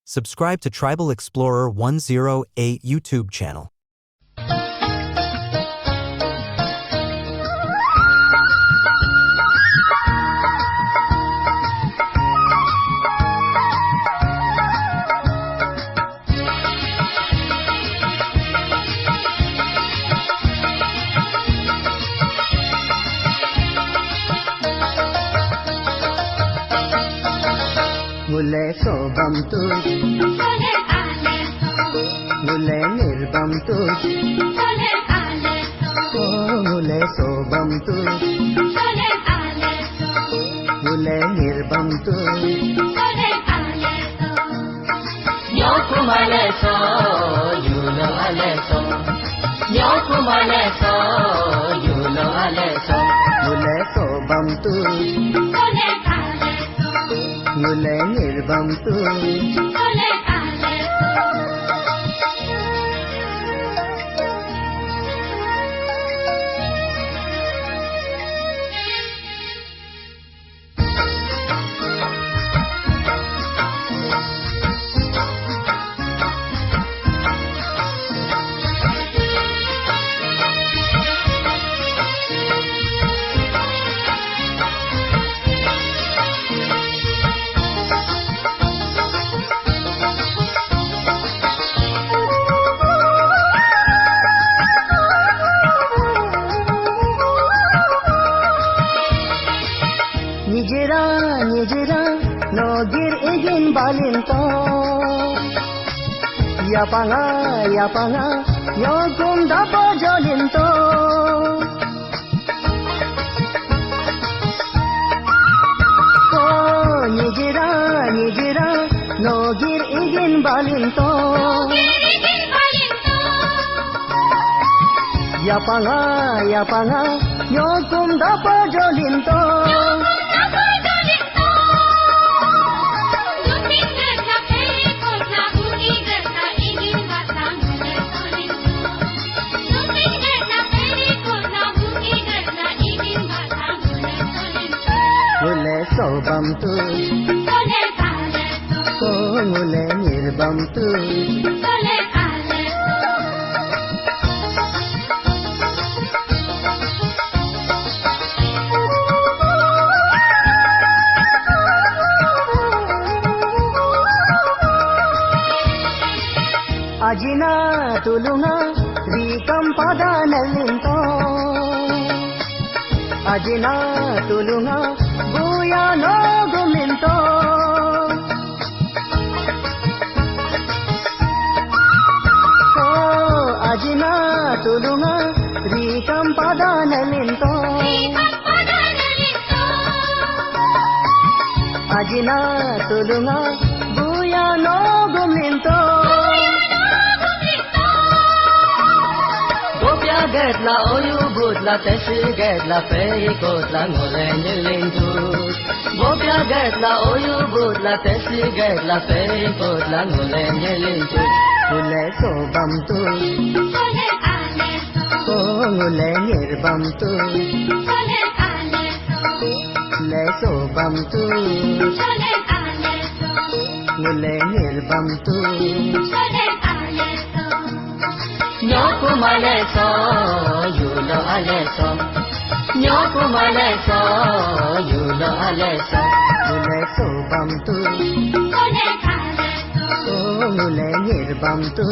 Subscribe to Tribal Explorer 108 YouTube channel. Mule sobam tu, mule nirbam tu, mule sobam tu, mule nirbam tu. Nyokumale so, you know aleso. Nyokumale so, you know aleso. Mule sobam tu, mule nirbam tu. Nijira nogir egin balinto yapanga yogum dapo jolinto nijira nogir egin balinto yapanga yogum dapo jolinto Mule sobam tu, mule nirbam tu. Ajina tulunga rikam pada nalinto. Ajina tulunga buya no guminto. Ajina tulunga rikam pada nalinto. Ajina tulunga buya no guminto. Getla oyu budla teshi getla pei kotla ngole nilintu. Gopya getla oyu budla teshi getla pei kotla ngole nilintu. Mule sobam tu, mule nirbam tu. Mule sobam tu, mule nirbam tu. Nyokumale so, you know aleso. Nyokumale so, you know aleso. Mule sobam tu, mule nirbam tu.